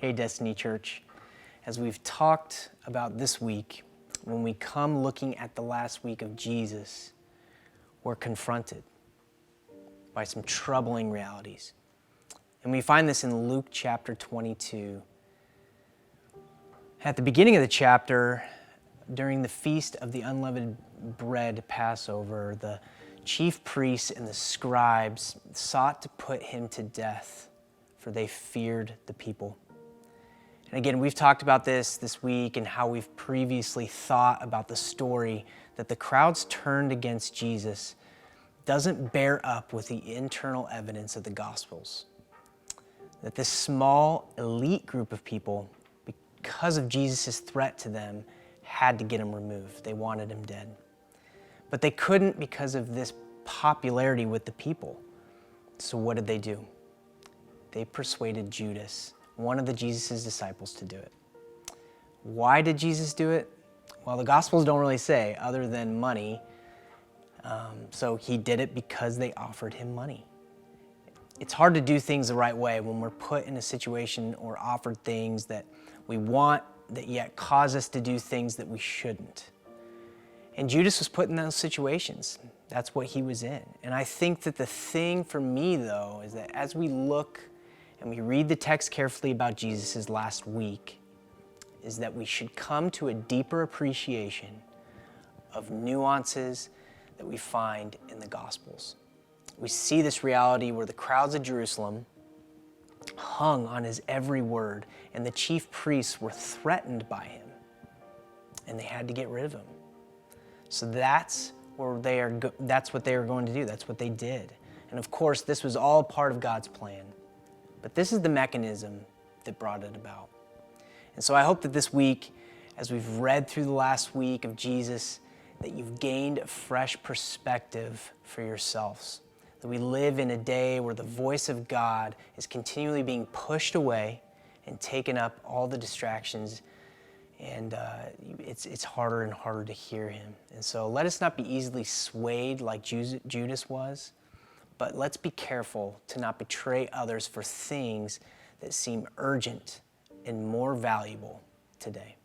Hey, Destiny Church. As we've talked about this week, when we come looking at the last week of Jesus, we're confronted by some troubling realities. And we find this in Luke chapter 22. At the beginning of the chapter, during the Feast of the Unleavened Bread, Passover, the chief priests and the scribes sought to put him to death, for they feared the people. And again, we've talked about this week and how we've previously thought about the story that the crowds turned against Jesus doesn't bear up with the internal evidence of the Gospels. That this small elite group of people, because of Jesus' threat to them, had to get him removed. They wanted him dead. But they couldn't because of this popularity with the people. So what did they do? They persuaded Judas, one of Jesus' disciples, to do it. Why did Jesus do it? Well, the Gospels don't really say, other than money. So he did it because they offered him money. It's hard to do things the right way when we're put in a situation or offered things that we want that yet cause us to do things that we shouldn't. And Judas was put in those situations. That's what he was in. And I think that the thing for me, though, is that as we look and we read the text carefully about Jesus' last week, is that we should come to a deeper appreciation of nuances that we find in the Gospels. We see this reality where the crowds of Jerusalem hung on his every word, and the chief priests were threatened by him, and they had to get rid of him. So that's what they are going to do. That's what they did. And of course, this was all part of God's plan. But this is the mechanism that brought it about. And so I hope that this week, as we've read through the last week of Jesus, that you've gained a fresh perspective for yourselves. That we live in a day where the voice of God is continually being pushed away and taken up all the distractions, and it's harder and harder to hear him. And so let us not be easily swayed like Judas was, but let's be careful to not betray others for things that seem urgent and more valuable today.